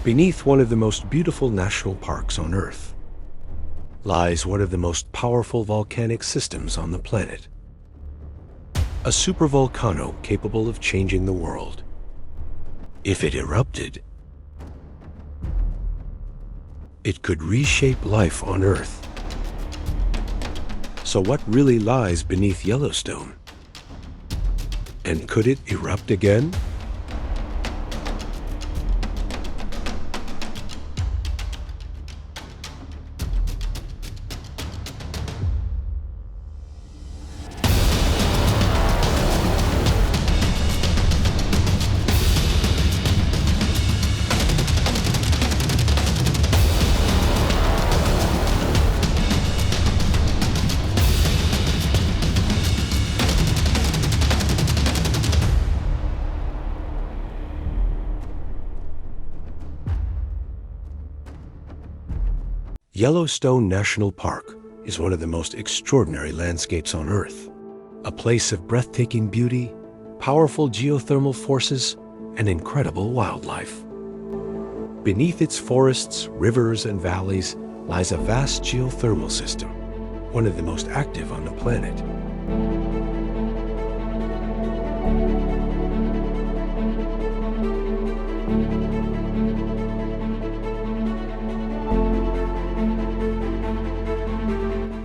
Beneath one of the most beautiful national parks on Earth lies one of the most powerful volcanic systems on the planet. A supervolcano capable of changing the world. If it erupted, it could reshape life on Earth. So what really lies beneath Yellowstone? And could it erupt again? Yellowstone National Park is one of the most extraordinary landscapes on Earth. A place of breathtaking beauty, powerful geothermal forces, and incredible wildlife. Beneath its forests, rivers, and valleys lies a vast geothermal system, one of the most active on the planet.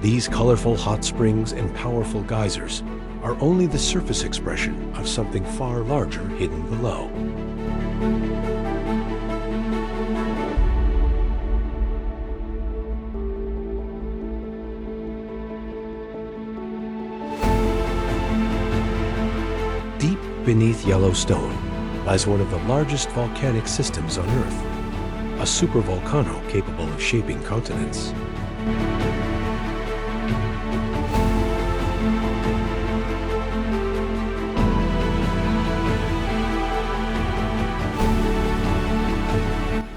These colorful hot springs and powerful geysers are only the surface expression of something far larger hidden below. Deep beneath Yellowstone lies one of the largest volcanic systems on Earth, a supervolcano capable of shaping continents.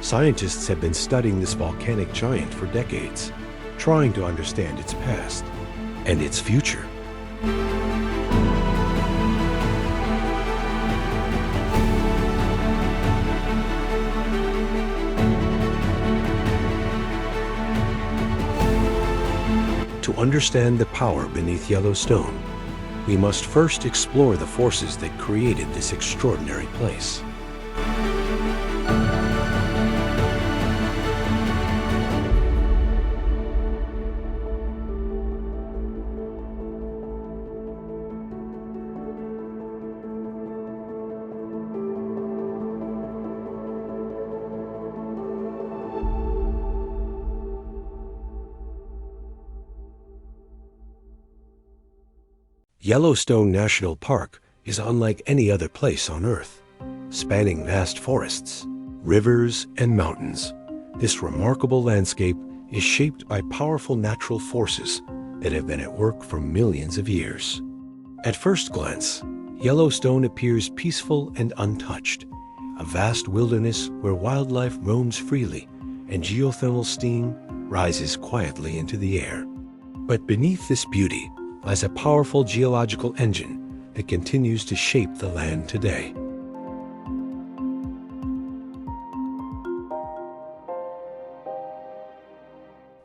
Scientists have been studying this volcanic giant for decades, trying to understand its past and its future. To understand the power beneath Yellowstone, we must first explore the forces that created this extraordinary place. Yellowstone National Park is unlike any other place on Earth, spanning vast forests, rivers, and mountains. This remarkable landscape is shaped by powerful natural forces that have been at work for millions of years. At first glance, Yellowstone appears peaceful and untouched, a vast wilderness where wildlife roams freely and geothermal steam rises quietly into the air. But beneath this beauty lies a powerful geological engine that continues to shape the land today.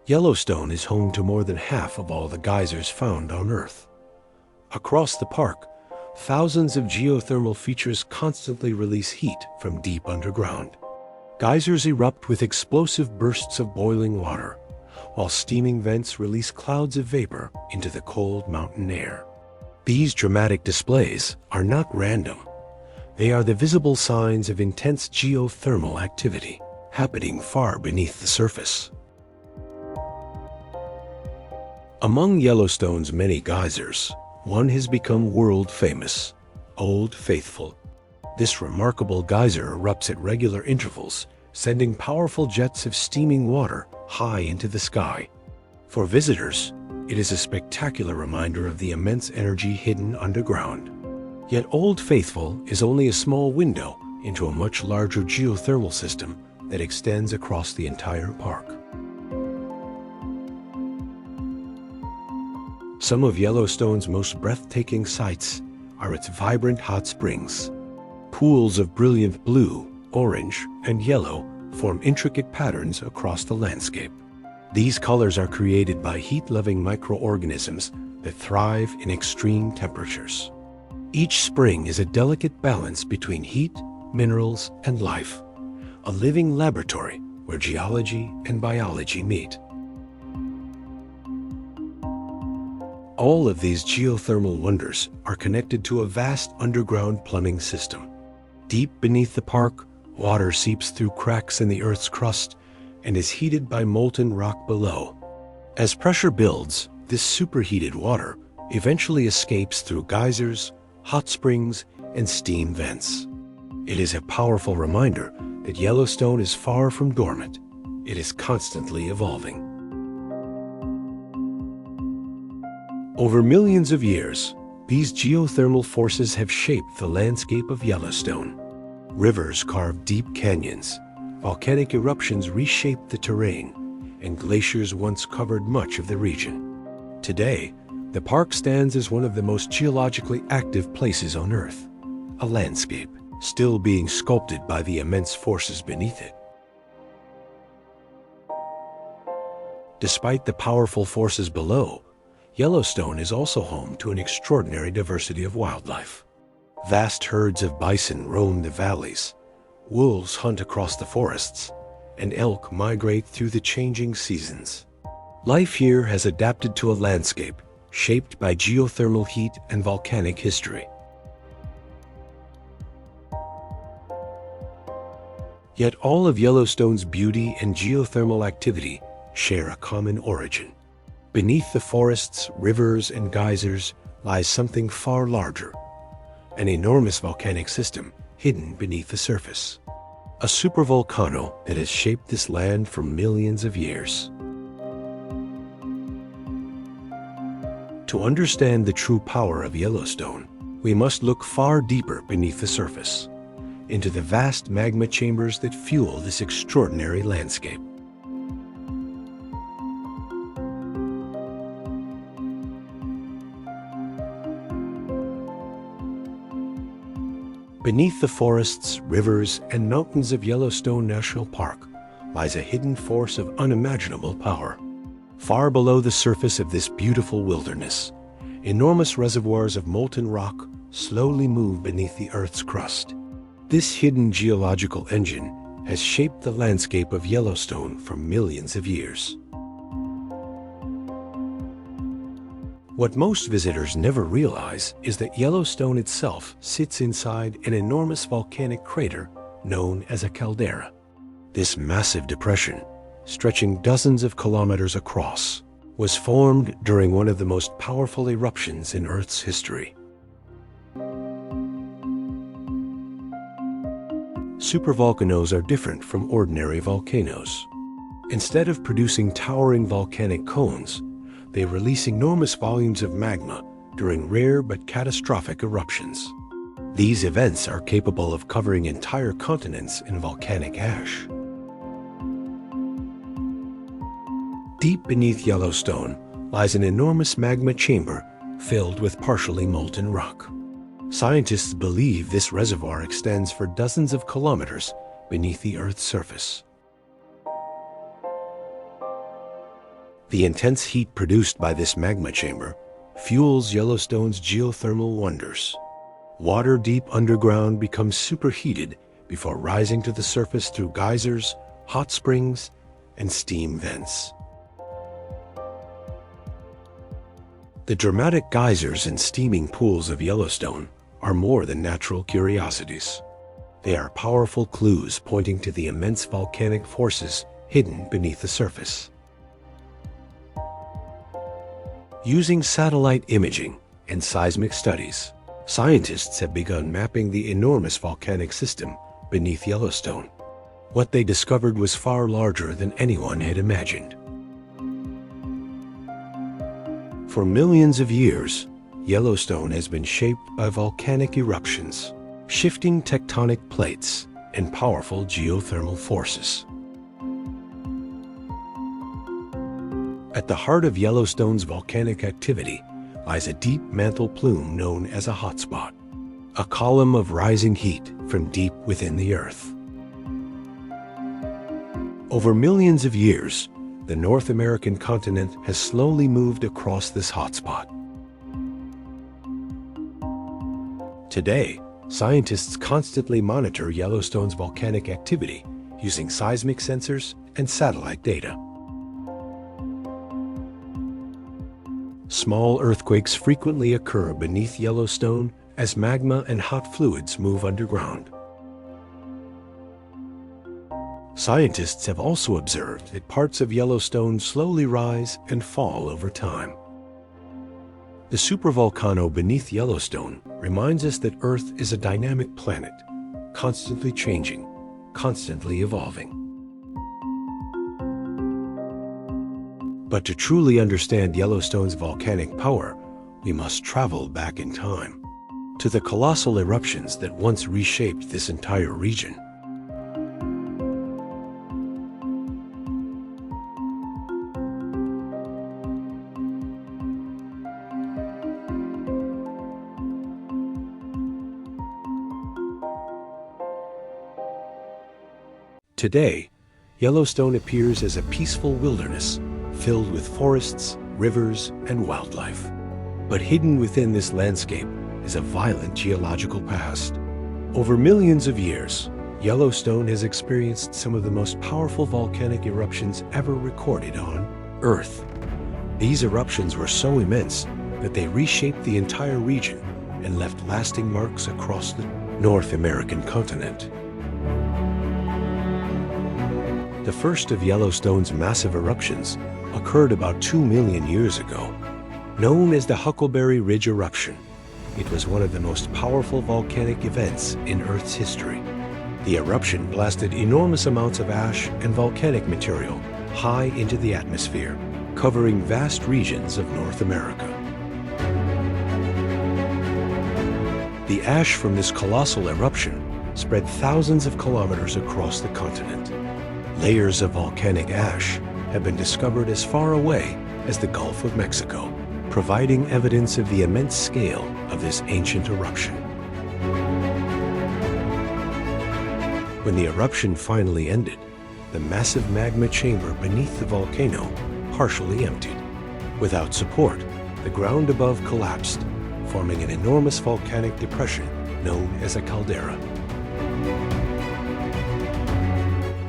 Yellowstone is home to more than half of all the geysers found on Earth. Across the park, thousands of geothermal features constantly release heat from deep underground. Geysers erupt with explosive bursts of boiling water, while steaming vents release clouds of vapor into the cold mountain air. These dramatic displays are not random. They are the visible signs of intense geothermal activity happening far beneath the surface. Among Yellowstone's many geysers, one has become world famous, Old Faithful. This remarkable geyser erupts at regular intervals, sending powerful jets of steaming water high into the sky. For visitors, it is a spectacular reminder of the immense energy hidden underground. Yet Old Faithful is only a small window into a much larger geothermal system that extends across the entire park. Some of Yellowstone's most breathtaking sights are its vibrant hot springs. Pools of brilliant blue, orange, and yellow form intricate patterns across the landscape. These colors are created by heat-loving microorganisms that thrive in extreme temperatures. Each spring is a delicate balance between heat, minerals, and life, a living laboratory where geology and biology meet. All of these geothermal wonders are connected to a vast underground plumbing system. Deep beneath the park, water seeps through cracks in the Earth's crust and is heated by molten rock below. As pressure builds, this superheated water eventually escapes through geysers, hot springs, and steam vents. It is a powerful reminder that Yellowstone is far from dormant. It is constantly evolving. Over millions of years, these geothermal forces have shaped the landscape of Yellowstone. Rivers carved deep canyons, volcanic eruptions reshaped the terrain, and glaciers once covered much of the region. Today, the park stands as one of the most geologically active places on Earth, a landscape still being sculpted by the immense forces beneath it. Despite the powerful forces below, Yellowstone is also home to an extraordinary diversity of wildlife. Vast herds of bison roam the valleys, wolves hunt across the forests, and elk migrate through the changing seasons. Life here has adapted to a landscape shaped by geothermal heat and volcanic history. Yet all of Yellowstone's beauty and geothermal activity share a common origin. Beneath the forests, rivers, and geysers lies something far larger, an enormous volcanic system hidden beneath the surface. A supervolcano that has shaped this land for millions of years. To understand the true power of Yellowstone, we must look far deeper beneath the surface, into the vast magma chambers that fuel this extraordinary landscape. Beneath the forests, rivers, and mountains of Yellowstone National Park lies a hidden force of unimaginable power. Far below the surface of this beautiful wilderness, enormous reservoirs of molten rock slowly move beneath the Earth's crust. This hidden geological engine has shaped the landscape of Yellowstone for millions of years. What most visitors never realize is that Yellowstone itself sits inside an enormous volcanic crater known as a caldera. This massive depression, stretching dozens of kilometers across, was formed during one of the most powerful eruptions in Earth's history. Supervolcanoes are different from ordinary volcanoes. Instead of producing towering volcanic cones, they release enormous volumes of magma during rare but catastrophic eruptions. These events are capable of covering entire continents in volcanic ash. Deep beneath Yellowstone lies an enormous magma chamber filled with partially molten rock. Scientists believe this reservoir extends for dozens of kilometers beneath the Earth's surface. The intense heat produced by this magma chamber fuels Yellowstone's geothermal wonders. Water deep underground becomes superheated before rising to the surface through geysers, hot springs, and steam vents. The dramatic geysers and steaming pools of Yellowstone are more than natural curiosities. They are powerful clues pointing to the immense volcanic forces hidden beneath the surface. Using satellite imaging and seismic studies, scientists have begun mapping the enormous volcanic system beneath Yellowstone. What they discovered was far larger than anyone had imagined. For millions of years, Yellowstone has been shaped by volcanic eruptions, shifting tectonic plates, and powerful geothermal forces. At the heart of Yellowstone's volcanic activity lies a deep mantle plume known as a hotspot, a column of rising heat from deep within the Earth. Over millions of years, the North American continent has slowly moved across this hotspot. Today, scientists constantly monitor Yellowstone's volcanic activity using seismic sensors and satellite data. Small earthquakes frequently occur beneath Yellowstone as magma and hot fluids move underground. Scientists have also observed that parts of Yellowstone slowly rise and fall over time. The supervolcano beneath Yellowstone reminds us that Earth is a dynamic planet, constantly changing, constantly evolving. But to truly understand Yellowstone's volcanic power, we must travel back in time, to the colossal eruptions that once reshaped this entire region. Today, Yellowstone appears as a peaceful wilderness filled with forests, rivers, and wildlife. But hidden within this landscape is a violent geological past. Over millions of years, Yellowstone has experienced some of the most powerful volcanic eruptions ever recorded on Earth. These eruptions were so immense that they reshaped the entire region and left lasting marks across the North American continent. The first of Yellowstone's massive eruptions occurred about 2 million years ago. Known as the Huckleberry Ridge eruption, it was one of the most powerful volcanic events in Earth's history. The eruption blasted enormous amounts of ash and volcanic material high into the atmosphere, covering vast regions of North America. The ash from this colossal eruption spread thousands of kilometers across the continent. Layers of volcanic ash have been discovered as far away as the Gulf of Mexico, providing evidence of the immense scale of this ancient eruption. When the eruption finally ended, the massive magma chamber beneath the volcano partially emptied. Without support, the ground above collapsed, forming an enormous volcanic depression known as a caldera.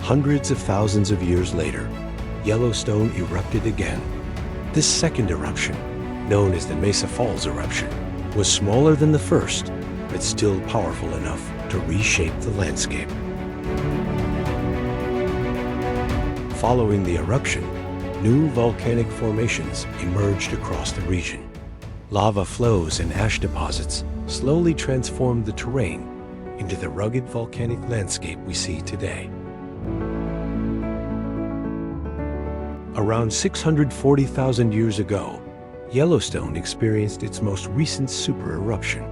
Hundreds of thousands of years later, Yellowstone erupted again. This second eruption, known as the Mesa Falls eruption, was smaller than the first, but still powerful enough to reshape the landscape. Following the eruption, new volcanic formations emerged across the region. Lava flows and ash deposits slowly transformed the terrain into the rugged volcanic landscape we see today. Around 640,000 years ago, Yellowstone experienced its most recent super eruption.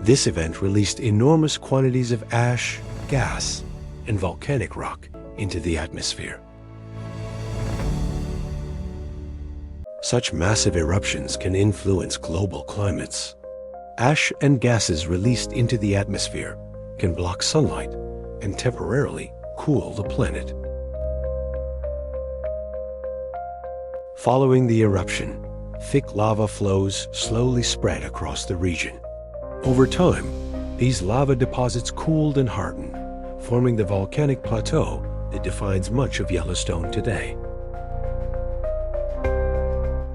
This event released enormous quantities of ash, gas, and volcanic rock into the atmosphere. Such massive eruptions can influence global climates. Ash and gases released into the atmosphere can block sunlight and temporarily cool the planet. Following the eruption, thick lava flows slowly spread across the region. Over time, these lava deposits cooled and hardened, forming the volcanic plateau that defines much of Yellowstone today.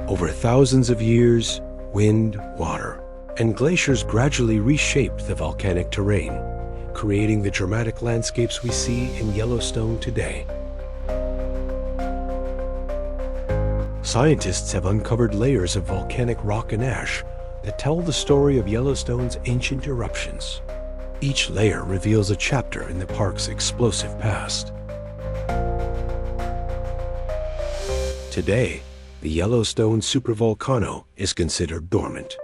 Over thousands of years, wind, water, and glaciers gradually reshaped the volcanic terrain, creating the dramatic landscapes we see in Yellowstone today. Scientists have uncovered layers of volcanic rock and ash that tell the story of Yellowstone's ancient eruptions. Each layer reveals a chapter in the park's explosive past. Today, the Yellowstone Supervolcano is considered dormant,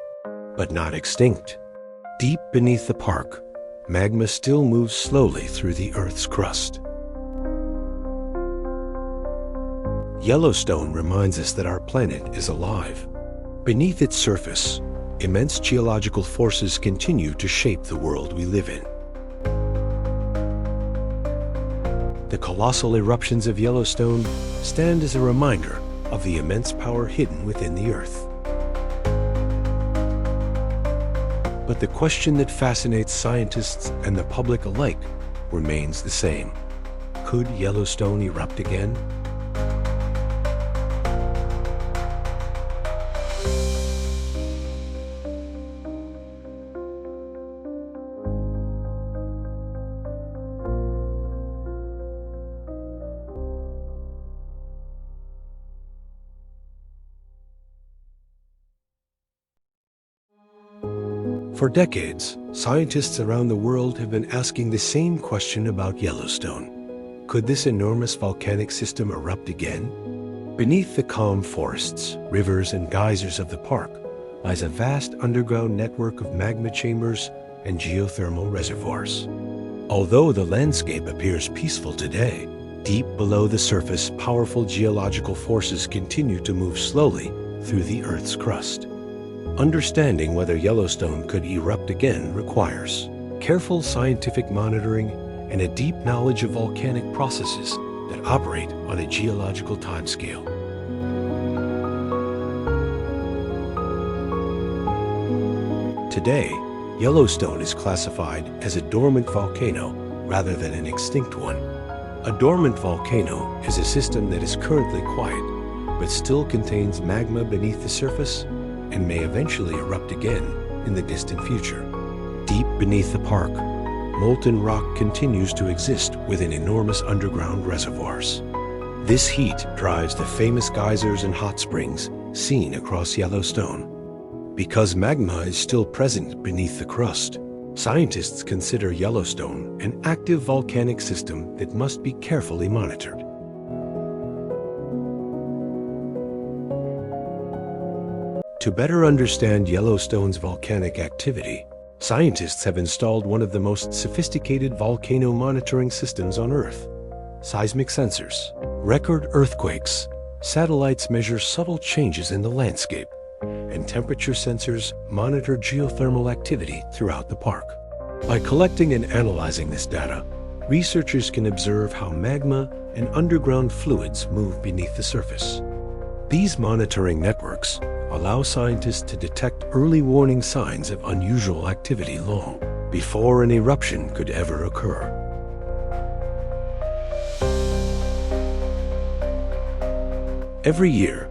but not extinct. Deep beneath the park, magma still moves slowly through the Earth's crust. Yellowstone reminds us that our planet is alive. Beneath its surface, immense geological forces continue to shape the world we live in. The colossal eruptions of Yellowstone stand as a reminder of the immense power hidden within the Earth. But the question that fascinates scientists and the public alike remains the same. Could Yellowstone erupt again? For decades, scientists around the world have been asking the same question about Yellowstone. Could this enormous volcanic system erupt again? Beneath the calm forests, rivers, and geysers of the park lies a vast underground network of magma chambers and geothermal reservoirs. Although the landscape appears peaceful today, deep below the surface, powerful geological forces continue to move slowly through the Earth's crust. Understanding whether Yellowstone could erupt again requires careful scientific monitoring and a deep knowledge of volcanic processes that operate on a geological timescale. Today, Yellowstone is classified as a dormant volcano rather than an extinct one. A dormant volcano is a system that is currently quiet, but still contains magma beneath the surface and may eventually erupt again in the distant future. Deep beneath the park, molten rock continues to exist within enormous underground reservoirs. This heat drives the famous geysers and hot springs seen across Yellowstone. Because magma is still present beneath the crust, scientists consider Yellowstone an active volcanic system that must be carefully monitored. To better understand Yellowstone's volcanic activity, scientists have installed one of the most sophisticated volcano monitoring systems on Earth. Seismic sensors record earthquakes, satellites measure subtle changes in the landscape, and temperature sensors monitor geothermal activity throughout the park. By collecting and analyzing this data, researchers can observe how magma and underground fluids move beneath the surface. These monitoring networks allow scientists to detect early warning signs of unusual activity long before an eruption could ever occur. Every year,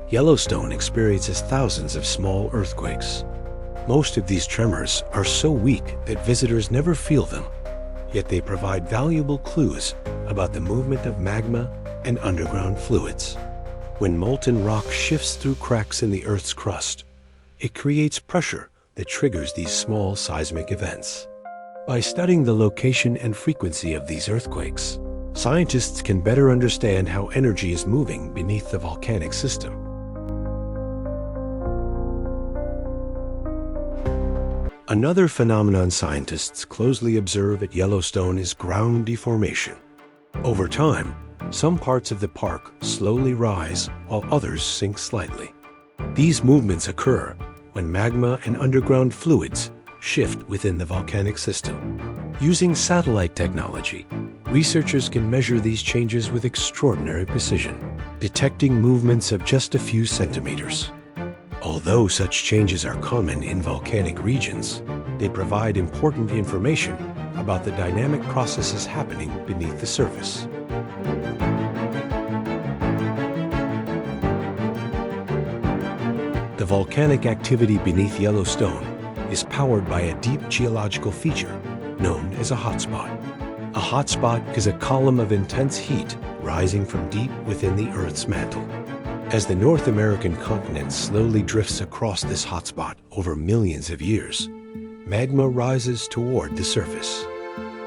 Yellowstone experiences thousands of small earthquakes. Most of these tremors are so weak that visitors never feel them, yet they provide valuable clues about the movement of magma and underground fluids. When molten rock shifts through cracks in the Earth's crust, it creates pressure that triggers these small seismic events. By studying the location and frequency of these earthquakes, scientists can better understand how energy is moving beneath the volcanic system. Another phenomenon scientists closely observe at Yellowstone is ground deformation. Over time, some parts of the park slowly rise while others sink slightly. These movements occur when magma and underground fluids shift within the volcanic system. Using satellite technology, researchers can measure these changes with extraordinary precision, detecting movements of just a few centimeters. Although such changes are common in volcanic regions, they provide important information about the dynamic processes happening beneath the surface. The volcanic activity beneath Yellowstone is powered by a deep geological feature known as a hotspot. A hotspot is a column of intense heat rising from deep within the Earth's mantle. As the North American continent slowly drifts across this hotspot over millions of years, magma rises toward the surface.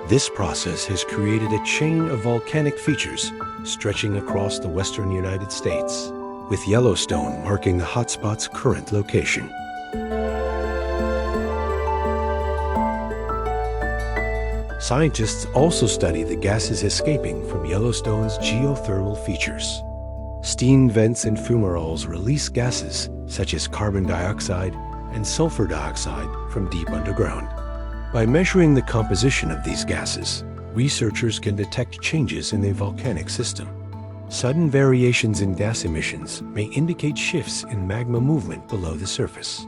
This process has created a chain of volcanic features stretching across the western United States, with Yellowstone marking the hotspot's current location. Scientists also study the gases escaping from Yellowstone's geothermal features. Steam vents and fumaroles release gases such as carbon dioxide and sulfur dioxide from deep underground. By measuring the composition of these gases, researchers can detect changes in the volcanic system. Sudden variations in gas emissions may indicate shifts in magma movement below the surface.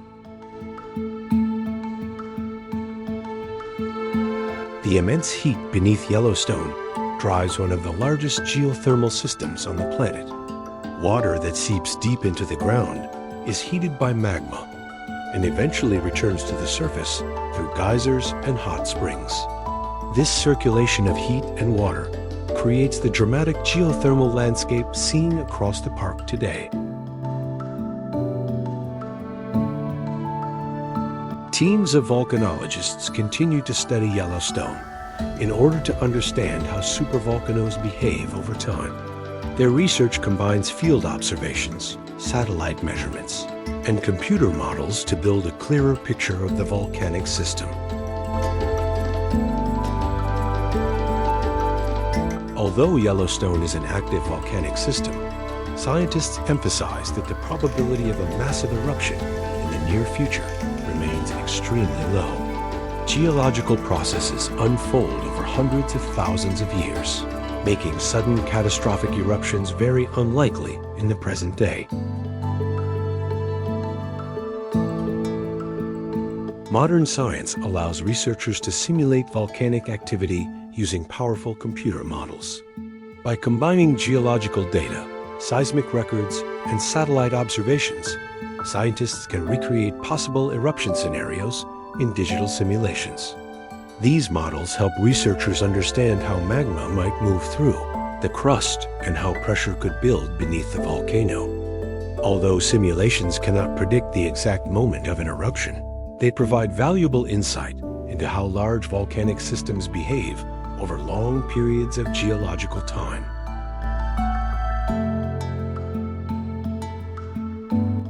The immense heat beneath Yellowstone drives one of the largest geothermal systems on the planet. Water that seeps deep into the ground is heated by magma and eventually returns to the surface through geysers and hot springs. This circulation of heat and water creates the dramatic geothermal landscape seen across the park today. Teams of volcanologists continue to study Yellowstone in order to understand how supervolcanoes behave over time. Their research combines field observations, satellite measurements, and computer models to build a clearer picture of the volcanic system. Although Yellowstone is an active volcanic system, scientists emphasize that the probability of a massive eruption in the near future remains extremely low. Geological processes unfold over hundreds of thousands of years, making sudden catastrophic eruptions very unlikely in the present day. Modern science allows researchers to simulate volcanic activity using powerful computer models. By combining geological data, seismic records, and satellite observations, scientists can recreate possible eruption scenarios in digital simulations. These models help researchers understand how magma might move through the crust and how pressure could build beneath the volcano. Although simulations cannot predict the exact moment of an eruption, they provide valuable insight into how large volcanic systems behave over long periods of geological time.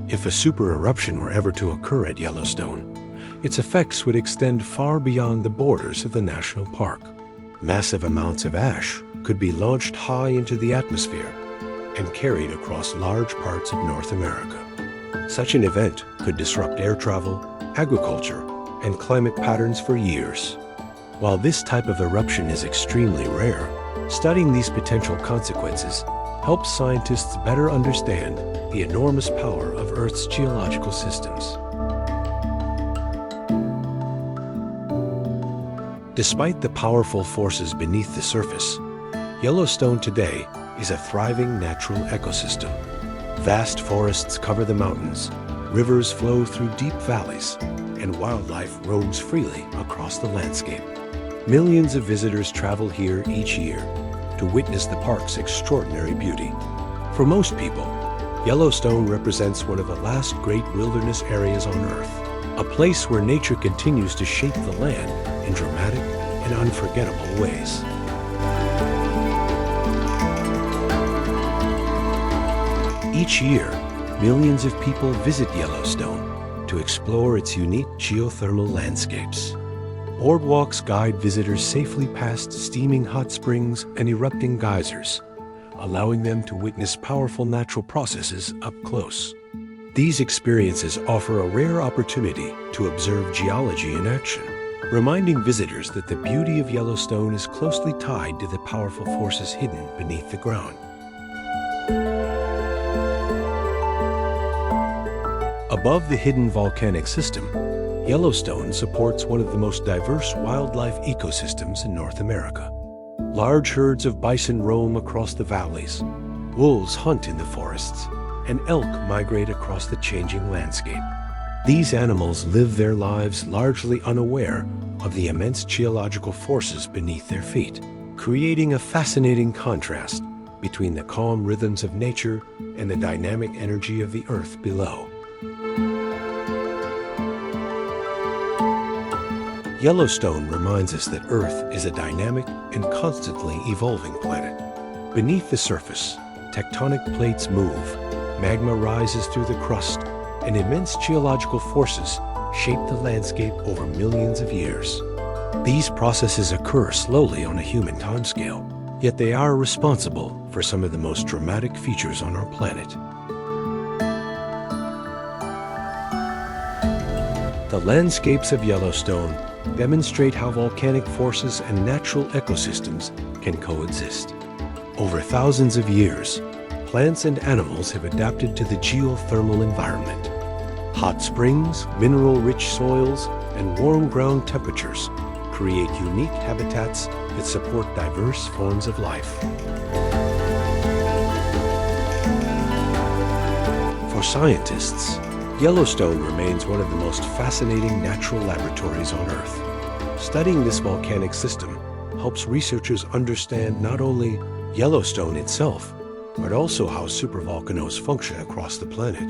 If a super eruption were ever to occur at Yellowstone, its effects would extend far beyond the borders of the national park. Massive amounts of ash could be launched high into the atmosphere and carried across large parts of North America. Such an event could disrupt air travel, agriculture, and climate patterns for years. While this type of eruption is extremely rare, studying these potential consequences helps scientists better understand the enormous power of Earth's geological systems. Despite the powerful forces beneath the surface, Yellowstone today is a thriving natural ecosystem. Vast forests cover the mountains, rivers flow through deep valleys, and wildlife roams freely across the landscape. Millions of visitors travel here each year to witness the park's extraordinary beauty. For most people, Yellowstone represents one of the last great wilderness areas on Earth, a place where nature continues to shape the land in dramatic and unforgettable ways. Each year, millions of people visit Yellowstone to explore its unique geothermal landscapes. Boardwalks guide visitors safely past steaming hot springs and erupting geysers, allowing them to witness powerful natural processes up close. These experiences offer a rare opportunity to observe geology in action, reminding visitors that the beauty of Yellowstone is closely tied to the powerful forces hidden beneath the ground. Above the hidden volcanic system, Yellowstone supports one of the most diverse wildlife ecosystems in North America. Large herds of bison roam across the valleys, wolves hunt in the forests, and elk migrate across the changing landscape. These animals live their lives largely unaware of the immense geological forces beneath their feet, creating a fascinating contrast between the calm rhythms of nature and the dynamic energy of the earth below. Yellowstone reminds us that Earth is a dynamic and constantly evolving planet. Beneath the surface, tectonic plates move, magma rises through the crust, and immense geological forces shape the landscape over millions of years. These processes occur slowly on a human timescale, yet they are responsible for some of the most dramatic features on our planet. The landscapes of Yellowstone demonstrate how volcanic forces and natural ecosystems can coexist. Over thousands of years, plants and animals have adapted to the geothermal environment. Hot springs, mineral-rich soils, and warm ground temperatures create unique habitats that support diverse forms of life. For scientists, Yellowstone remains one of the most fascinating natural laboratories on Earth. Studying this volcanic system helps researchers understand not only Yellowstone itself, but also how supervolcanoes function across the planet.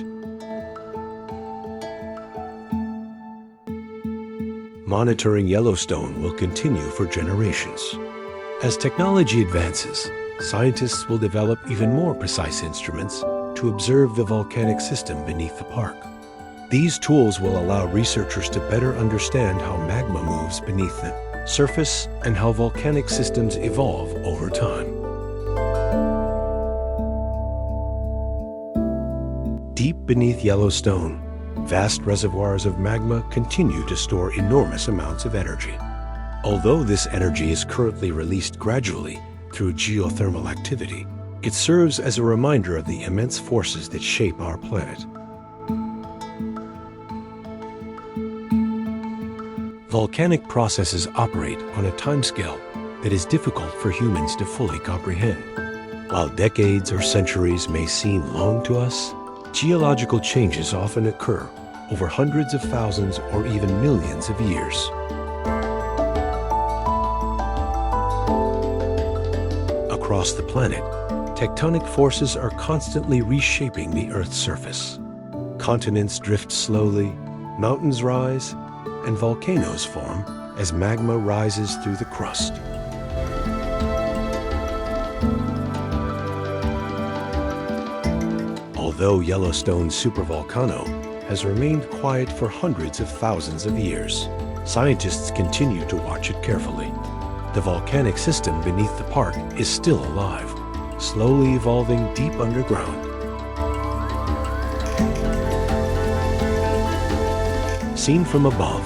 Monitoring Yellowstone will continue for generations. As technology advances, scientists will develop even more precise instruments to observe the volcanic system beneath the park. These tools will allow researchers to better understand how magma moves beneath the surface and how volcanic systems evolve over time. Deep beneath Yellowstone, vast reservoirs of magma continue to store enormous amounts of energy. Although this energy is currently released gradually through geothermal activity, it serves as a reminder of the immense forces that shape our planet. Volcanic processes operate on a timescale that is difficult for humans to fully comprehend. While decades or centuries may seem long to us, geological changes often occur over hundreds of thousands or even millions of years. Across the planet, tectonic forces are constantly reshaping the Earth's surface. Continents drift slowly, mountains rise, and volcanoes form as magma rises through the crust. Although Yellowstone Supervolcano has remained quiet for hundreds of thousands of years, scientists continue to watch it carefully. The volcanic system beneath the park is still alive, slowly evolving deep underground. Seen from above,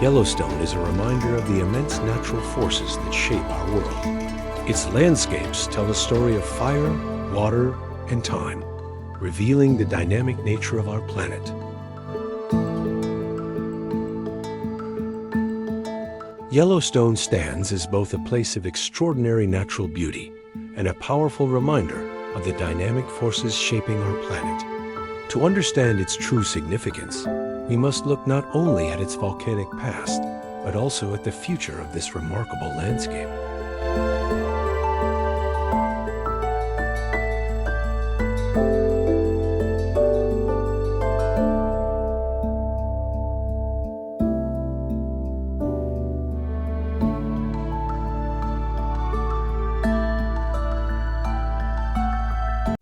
Yellowstone is a reminder of the immense natural forces that shape our world. Its landscapes tell a story of fire, water, and time, revealing the dynamic nature of our planet. Yellowstone stands as both a place of extraordinary natural beauty and a powerful reminder of the dynamic forces shaping our planet. To understand its true significance, we must look not only at its volcanic past, but also at the future of this remarkable landscape.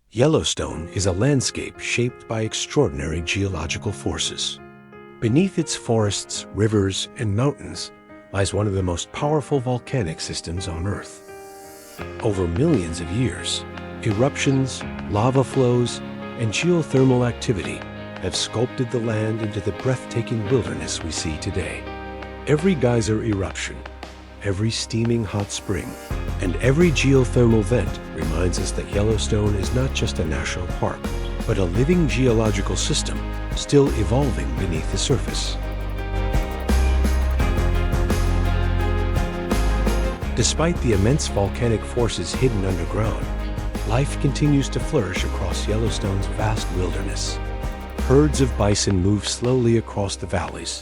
Yellowstone is a landscape shaped by extraordinary geological forces. Beneath its forests, rivers, and mountains lies one of the most powerful volcanic systems on Earth. Over millions of years, eruptions, lava flows, and geothermal activity have sculpted the land into the breathtaking wilderness we see today. Every geyser eruption, every steaming hot spring, and every geothermal vent reminds us that Yellowstone is not just a national park, but a living geological system still evolving beneath the surface. Despite the immense volcanic forces hidden underground, life continues to flourish across Yellowstone's vast wilderness. Herds of bison move slowly across the valleys,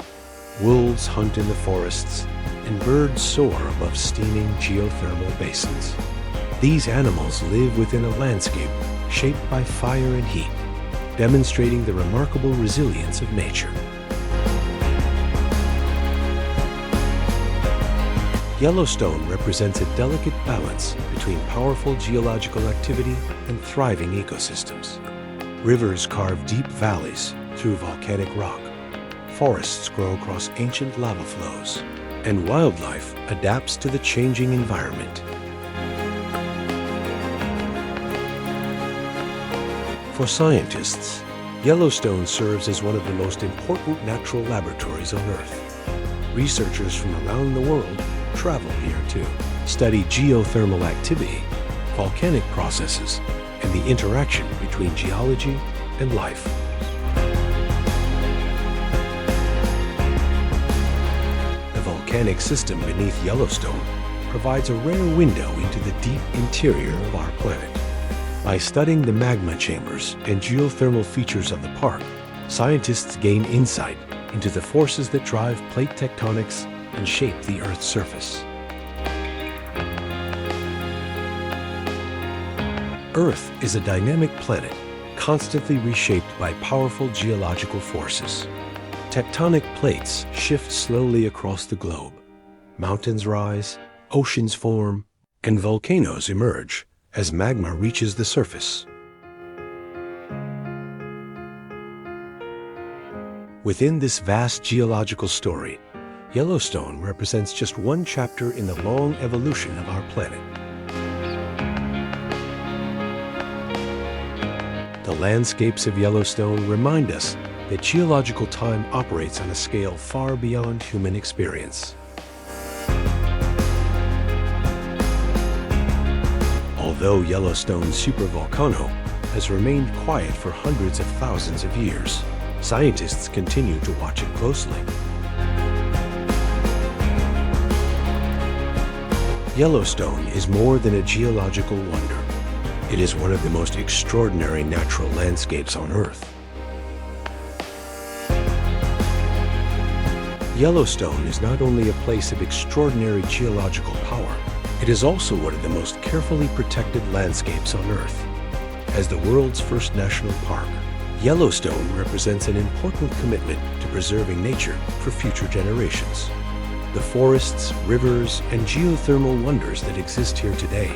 wolves hunt in the forests, and birds soar above steaming geothermal basins. These animals live within a landscape shaped by fire and heat, demonstrating the remarkable resilience of nature. Yellowstone represents a delicate balance between powerful geological activity and thriving ecosystems. Rivers carve deep valleys through volcanic rock, forests grow across ancient lava flows, and wildlife adapts to the changing environment. For scientists, Yellowstone serves as one of the most important natural laboratories on Earth. Researchers from around the world travel here to study geothermal activity, volcanic processes, and the interaction between geology and life. The volcanic system beneath Yellowstone provides a rare window into the deep interior of our planet. By studying the magma chambers and geothermal features of the park, scientists gain insight into the forces that drive plate tectonics and shape the Earth's surface. Earth is a dynamic planet, constantly reshaped by powerful geological forces. Tectonic plates shift slowly across the globe. Mountains rise, oceans form, and volcanoes emerge as magma reaches the surface. Within this vast geological story, Yellowstone represents just one chapter in the long evolution of our planet. The landscapes of Yellowstone remind us that geological time operates on a scale far beyond human experience. Although Yellowstone Supervolcano has remained quiet for hundreds of thousands of years, scientists continue to watch it closely. Yellowstone is more than a geological wonder. It is one of the most extraordinary natural landscapes on Earth. Yellowstone is not only a place of extraordinary geological power, it is also one of the most carefully protected landscapes on Earth. As the world's first national park, Yellowstone represents an important commitment to preserving nature for future generations. The forests, rivers, and geothermal wonders that exist here today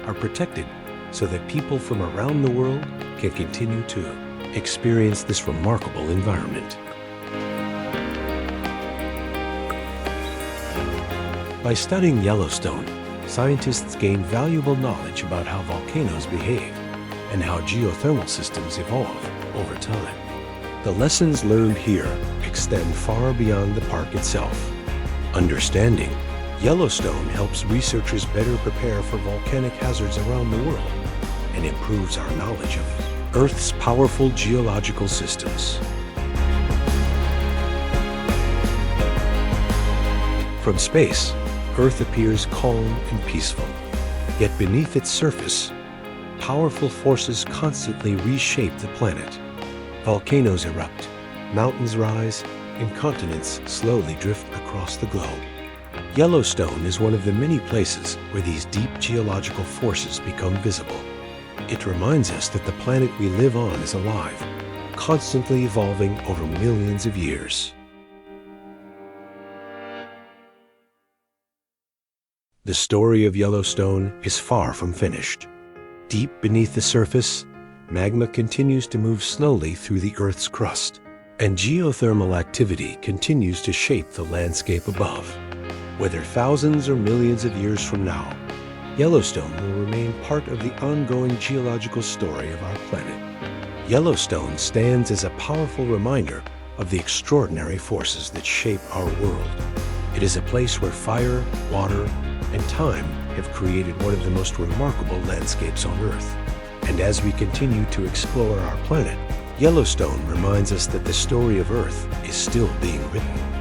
are protected so that people from around the world can continue to experience this remarkable environment. By studying Yellowstone, scientists gain valuable knowledge about how volcanoes behave and how geothermal systems evolve over time. The lessons learned here extend far beyond the park itself. Understanding Yellowstone helps researchers better prepare for volcanic hazards around the world and improves our knowledge of Earth's powerful geological systems. From space, Earth appears calm and peaceful. Yet beneath its surface, powerful forces constantly reshape the planet. Volcanoes erupt, mountains rise, and continents slowly drift across the globe. Yellowstone is one of the many places where these deep geological forces become visible. It reminds us that the planet we live on is alive, constantly evolving over millions of years. The story of Yellowstone is far from finished. Deep beneath the surface, magma continues to move slowly through the Earth's crust, and geothermal activity continues to shape the landscape above. Whether thousands or millions of years from now, Yellowstone will remain part of the ongoing geological story of our planet. Yellowstone stands as a powerful reminder of the extraordinary forces that shape our world. It is a place where fire, water, and time have created one of the most remarkable landscapes on Earth. And as we continue to explore our planet, Yellowstone reminds us that the story of Earth is still being written.